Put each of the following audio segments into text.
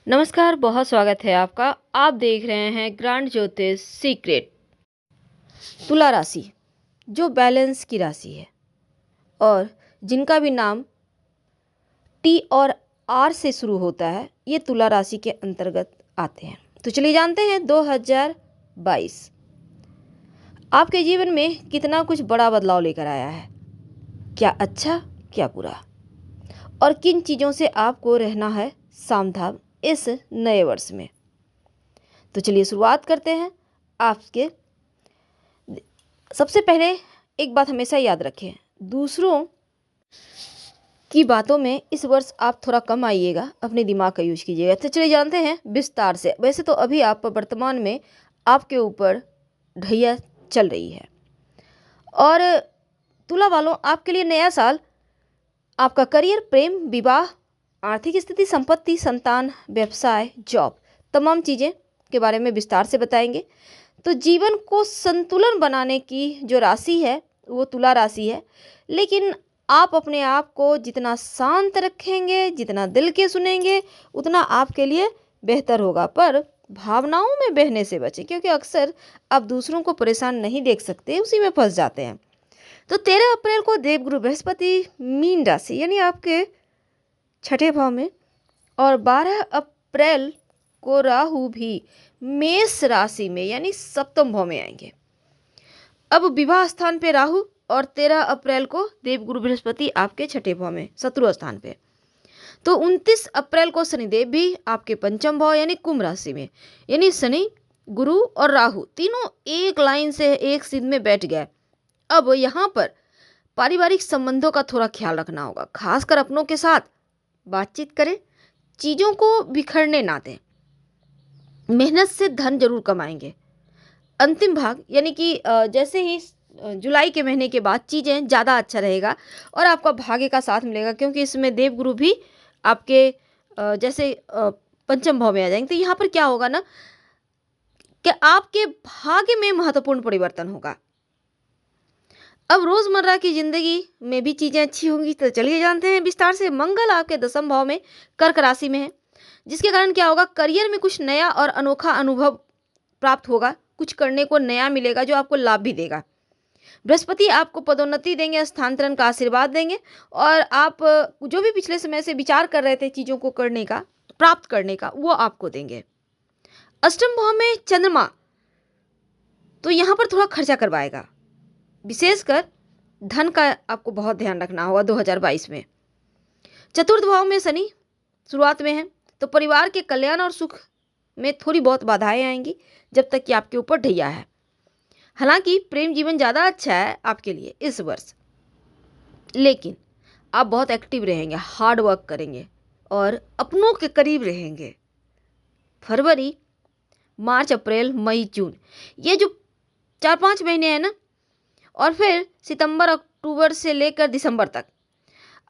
नमस्कार, बहुत स्वागत है आपका। आप देख रहे हैं ग्रांड ज्योतिष सीक्रेट। तुला राशि जो बैलेंस की राशि है और जिनका भी नाम टी और आर से शुरू होता है, ये तुला राशि के अंतर्गत आते हैं। तो चलिए जानते हैं 2022 आपके जीवन में कितना कुछ बड़ा बदलाव लेकर आया है। क्या अच्छा, क्या बुरा, और किन चीज़ों से आपको रहना है सावधान इस नए वर्ष में। तो चलिए शुरुआत करते हैं। आपके सबसे पहले एक बात हमेशा याद रखें, दूसरों की बातों में इस वर्ष आप थोड़ा कम आइएगा, अपने दिमाग का यूज कीजिएगा। तो चलिए जानते हैं विस्तार से। वैसे तो अभी आप वर्तमान में आपके ऊपर ढैया चल रही है और तुला वालों, आपके लिए नया साल आपका करियर, प्रेम, विवाह, आर्थिक स्थिति, संपत्ति, संतान, व्यवसाय, जॉब, तमाम चीज़ें के बारे में विस्तार से बताएंगे। तो जीवन को संतुलन बनाने की जो राशि है वो तुला राशि है। लेकिन आप अपने आप को जितना शांत रखेंगे, जितना दिल के सुनेंगे, उतना आपके लिए बेहतर होगा। पर भावनाओं में बहने से बचें, क्योंकि अक्सर आप दूसरों को परेशान नहीं देख सकते, उसी में फंस जाते हैं। तो 13 अप्रैल को देवगुरु बृहस्पति मीन राशि यानी आपके छठे भाव में, और 12 अप्रैल को राहु भी मेष राशि में यानी सप्तम भाव में आएंगे। अब विवाह स्थान पे राहु और 13 अप्रैल को देवगुरु बृहस्पति आपके छठे भाव में शत्रु स्थान पे। तो 29 अप्रैल को शनिदेव भी आपके पंचम भाव यानी कुंभ राशि में, यानी शनि, गुरु और राहु तीनों एक लाइन से एक सीध में बैठ गए। अब यहाँ पर पारिवारिक संबंधों का थोड़ा ख्याल रखना होगा, खासकर अपनों के साथ बातचीत करें, चीज़ों को बिखरने ना दें। मेहनत से धन जरूर कमाएंगे। अंतिम भाग यानी कि जैसे ही जुलाई के महीने के बाद चीज़ें ज़्यादा अच्छा रहेगा और आपका भाग्य का साथ मिलेगा, क्योंकि इसमें देवगुरु भी आपके जैसे पंचम भाव में आ जाएंगे। तो यहाँ पर क्या होगा ना कि आपके भाग्य में महत्वपूर्ण परिवर्तन होगा। अब रोजमर्रा की जिंदगी में भी चीजें अच्छी होंगी। तो चलिए जानते हैं विस्तार से। मंगल आपके दसम भाव में कर्क राशि में है, जिसके कारण क्या होगा, करियर में कुछ नया और अनोखा अनुभव प्राप्त होगा। कुछ करने को नया मिलेगा जो आपको लाभ भी देगा। बृहस्पति आपको पदोन्नति देंगे, स्थानांतरण का आशीर्वाद देंगे, और आप जो भी पिछले समय से विचार कर रहे थे चीजों को करने का, प्राप्त करने का, वो आपको देंगे। अष्टम भाव में चंद्रमा, तो यहाँ पर थोड़ा खर्चा करवाएगा। विशेषकर धन का आपको बहुत ध्यान रखना होगा 2022 में। चतुर्थ भाव में शनि शुरुआत में है, तो परिवार के कल्याण और सुख में थोड़ी बहुत बाधाएं आएंगी जब तक कि आपके ऊपर ढैया है। हालांकि प्रेम जीवन ज़्यादा अच्छा है आपके लिए इस वर्ष, लेकिन आप बहुत एक्टिव रहेंगे, हार्ड वर्क करेंगे और अपनों के करीब रहेंगे। फरवरी, मार्च, अप्रैल, मई, जून, ये जो 4-5 महीने हैं ना, और फिर सितंबर अक्टूबर से लेकर दिसंबर तक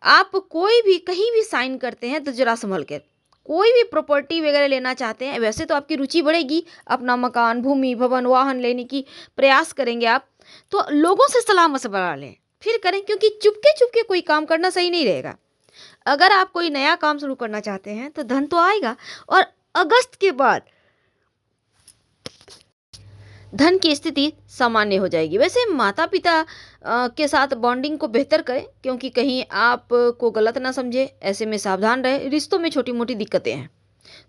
आप कोई भी कहीं भी साइन करते हैं तो जरा संभल कर। कोई भी प्रॉपर्टी वगैरह लेना चाहते हैं, वैसे तो आपकी रुचि बढ़ेगी, अपना मकान, भूमि, भवन, वाहन लेने की प्रयास करेंगे आप, तो लोगों से सलाह मशवरा लें फिर करें, क्योंकि चुपके चुपके कोई काम करना सही नहीं रहेगा। अगर आप कोई नया काम शुरू करना चाहते हैं तो धन तो आएगा, और अगस्त के बाद धन की स्थिति सामान्य हो जाएगी। वैसे माता पिता के साथ बॉन्डिंग को बेहतर करें, क्योंकि कहीं आप को गलत ना समझे, ऐसे में सावधान रहे। रिश्तों में छोटी मोटी दिक्कतें हैं,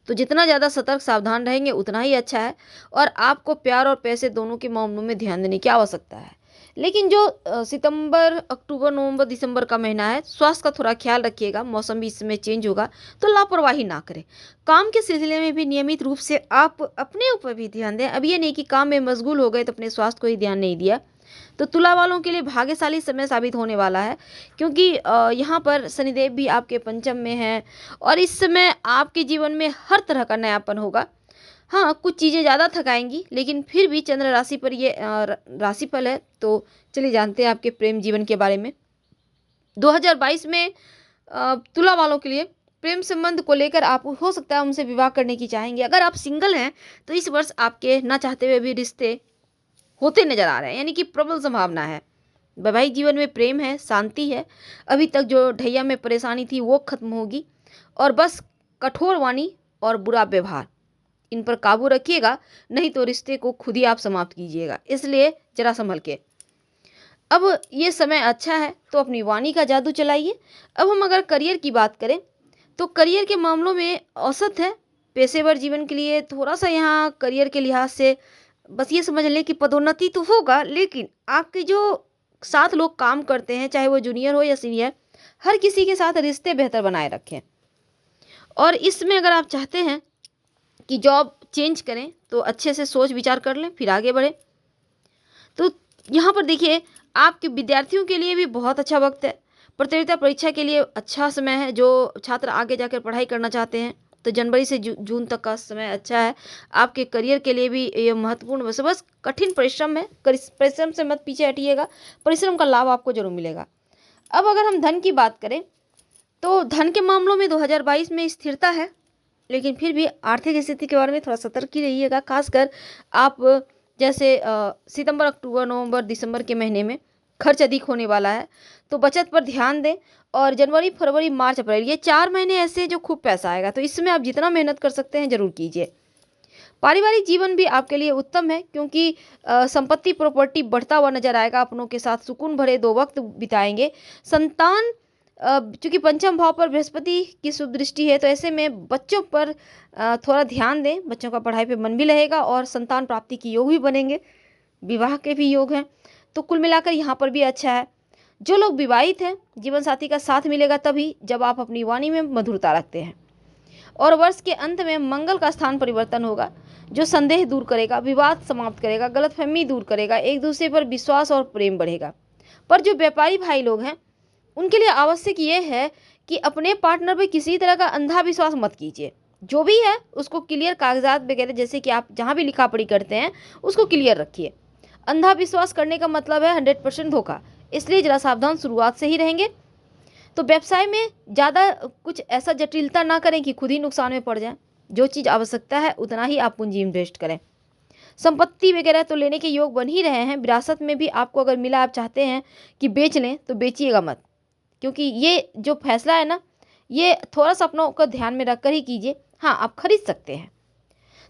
तो जितना ज़्यादा सतर्क सावधान रहेंगे उतना ही अच्छा है। और आपको प्यार और पैसे दोनों के मामलों में ध्यान देने की आवश्यकता है। लेकिन जो सितंबर, अक्टूबर, नवंबर, दिसंबर का महीना है, स्वास्थ्य का थोड़ा ख्याल रखिएगा। मौसम भी इसमें चेंज होगा, तो लापरवाही ना करें। काम के सिलसिले में भी नियमित रूप से आप अपने ऊपर भी ध्यान दें। अब ये नहीं कि काम में मशगूल हो गए तो अपने स्वास्थ्य को ही ध्यान नहीं दिया। तो तुला वालों के लिए भाग्यशाली समय साबित होने वाला है, क्योंकि यहाँ पर शनिदेव भी आपके पंचम में हैं, और इस समय आपके जीवन में हर तरह का नयापन होगा। हाँ, कुछ चीज़ें ज़्यादा थकाएंगी, लेकिन फिर भी चंद्र राशि पर ये राशिफल है। तो चलिए जानते हैं आपके प्रेम जीवन के बारे में। 2022 में तुला वालों के लिए प्रेम संबंध को लेकर आप हो सकता है उनसे विवाह करने की चाहेंगे। अगर आप सिंगल हैं तो इस वर्ष आपके ना चाहते हुए भी रिश्ते होते नजर आ रहे हैं, यानी कि प्रबल संभावना है। वैवाहिक जीवन में प्रेम है, शांति है। अभी तक जो ढैया में परेशानी थी वो खत्म होगी, और बस कठोर वाणी और बुरा व्यवहार, इन पर काबू रखिएगा, नहीं तो रिश्ते को खुद ही आप समाप्त कीजिएगा, इसलिए जरा संभल के। अब ये समय अच्छा है तो अपनी वाणी का जादू चलाइए। अब हम अगर करियर की बात करें तो करियर के मामलों में औसत है। पेशेवर जीवन के लिए थोड़ा सा यहाँ करियर के लिहाज से बस ये समझ लें कि पदोन्नति तो होगा, लेकिन आपके जो साथ लोग काम करते हैं, चाहे वो जूनियर हो या सीनियर, हर किसी के साथ रिश्ते बेहतर बनाए रखें। और इसमें अगर आप चाहते हैं कि जॉब चेंज करें तो अच्छे से सोच विचार कर लें, फिर आगे बढ़ें। तो यहाँ पर देखिए, आपके विद्यार्थियों के लिए भी बहुत अच्छा वक्त है। प्रतियोगिता परीक्षा के लिए अच्छा समय है। जो छात्र आगे जाकर पढ़ाई करना चाहते हैं तो जनवरी से जून तक का समय अच्छा है। आपके करियर के लिए भी ये महत्वपूर्ण बस कठिन परिश्रम है। परिश्रम से मत पीछे हटिएगा, परिश्रम का लाभ आपको जरूर मिलेगा। अब अगर हम धन की बात करें तो धन के मामलों में 2022 में स्थिरता है, लेकिन फिर भी आर्थिक स्थिति के बारे में थोड़ा सतर्क ही रहिएगा। खासकर आप जैसे सितंबर, अक्टूबर, नवंबर, दिसंबर के महीने में खर्च अधिक होने वाला है, तो बचत पर ध्यान दें। और जनवरी, फरवरी, मार्च, अप्रैल, ये 4 महीने ऐसे जो खूब पैसा आएगा, तो इसमें आप जितना मेहनत कर सकते हैं जरूर कीजिए। पारिवारिक जीवन भी आपके लिए उत्तम है, क्योंकि संपत्ति, प्रॉपर्टी बढ़ता हुआ नजर आएगा। अपनों के साथ सुकून भरे 2 वक्त बिताएंगे। संतान, चूंकि पंचम भाव पर बृहस्पति की शुभ दृष्टि है, तो ऐसे में बच्चों पर थोड़ा ध्यान दें। बच्चों का पढ़ाई पे मन भी रहेगा और संतान प्राप्ति के योग भी बनेंगे, विवाह के भी योग हैं। तो कुल मिलाकर यहाँ पर भी अच्छा है। जो लोग विवाहित हैं, जीवन साथी का साथ मिलेगा तभी जब आप अपनी वाणी में मधुरता रखते हैं। और वर्ष के अंत में मंगल का स्थान परिवर्तन होगा, जो संदेह दूर करेगा, विवाद समाप्त करेगा, गलतफहमी दूर करेगा, एक दूसरे पर विश्वास और प्रेम बढ़ेगा। पर जो व्यापारी भाई लोग हैं, उनके लिए आवश्यक ये है कि अपने पार्टनर पर किसी तरह का अंधा विश्वास मत कीजिए। जो भी है उसको क्लियर, कागजात वगैरह जैसे कि आप जहाँ भी लिखा पढ़ी करते हैं उसको क्लियर रखिए। अंधा विश्वास करने का मतलब है 100% धोखा, इसलिए जरा सावधान शुरुआत से ही रहेंगे। तो व्यवसाय में ज़्यादा कुछ ऐसा जटिलता ना करें कि खुद ही नुकसान में पड़ जाए। जो चीज़ आवश्यकता है उतना ही आप पूंजी इन्वेस्ट करें। संपत्ति वगैरह तो लेने के योग बन ही रहे हैं। विरासत में भी आपको अगर मिला, आप चाहते हैं कि बेच लें, तो बेचिएगा मत, क्योंकि ये जो फैसला है ना, ये थोड़ा सा अपनों को ध्यान में रखकर ही कीजिए। हाँ, आप खरीद सकते हैं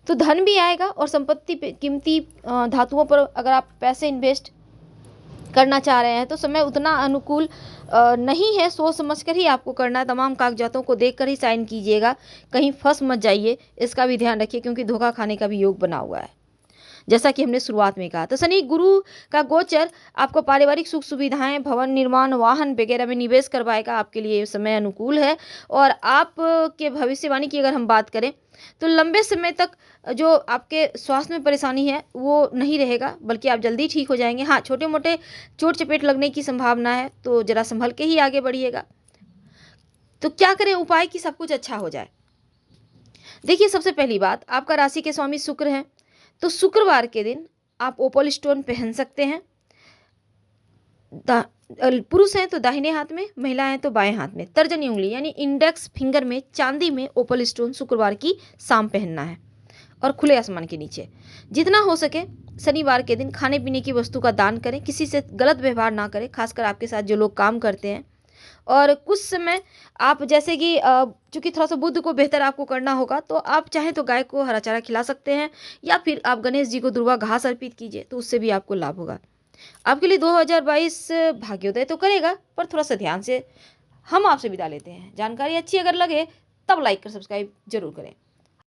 तो धन भी आएगा। और संपत्ति पे, कीमती धातुओं पर अगर आप पैसे इन्वेस्ट करना चाह रहे हैं तो समय उतना अनुकूल नहीं है। सोच समझ कर ही आपको करना है। तमाम कागजातों को देखकर ही साइन कीजिएगा, कहीं फंस मत जाइए, इसका भी ध्यान रखिए, क्योंकि धोखा खाने का भी योग बना हुआ है, जैसा कि हमने शुरुआत में कहा। तो शनि गुरु का गोचर आपको पारिवारिक सुख सुविधाएं, भवन निर्माण, वाहन वगैरह में निवेश करवाएगा। आपके लिए समय अनुकूल है। और आप के भविष्यवाणी की अगर हम बात करें तो लंबे समय तक जो आपके स्वास्थ्य में परेशानी है वो नहीं रहेगा, बल्कि आप जल्दी ठीक हो जाएंगे। हाँ, छोटे मोटे चोट चपेट लगने की संभावना है, तो जरा संभल के ही आगे बढ़िएगा। तो क्या करें उपाय कि सब कुछ अच्छा हो जाए? देखिए, सबसे पहली बात, आपका राशि के स्वामी शुक्र हैं, तो शुक्रवार के दिन आप ओपल स्टोन पहन सकते हैं। पुरुष हैं तो दाहिने हाथ में, महिला हैं तो बाएं हाथ में, तर्जनी उंगली यानी इंडेक्स फिंगर में चांदी में ओपल स्टोन शुक्रवार की शाम पहनना है, और खुले आसमान के नीचे। जितना हो सके शनिवार के दिन खाने पीने की वस्तु का दान करें, किसी से गलत व्यवहार ना करें, खासकर आपके साथ जो लोग काम करते हैं। और कुछ समय आप जैसे कि चूंकि थोड़ा सा बुद्ध को बेहतर आपको करना होगा, तो आप चाहें तो गाय को हरा चारा खिला सकते हैं, या फिर आप गणेश जी को दुर्वा घास अर्पित कीजिए, तो उससे भी आपको लाभ होगा। आपके लिए 2022 भाग्योदय तो करेगा, पर थोड़ा सा ध्यान से। हम आपसे विदा लेते हैं। जानकारी अच्छी अगर लगे तब लाइक कर सब्सक्राइब जरूर करें।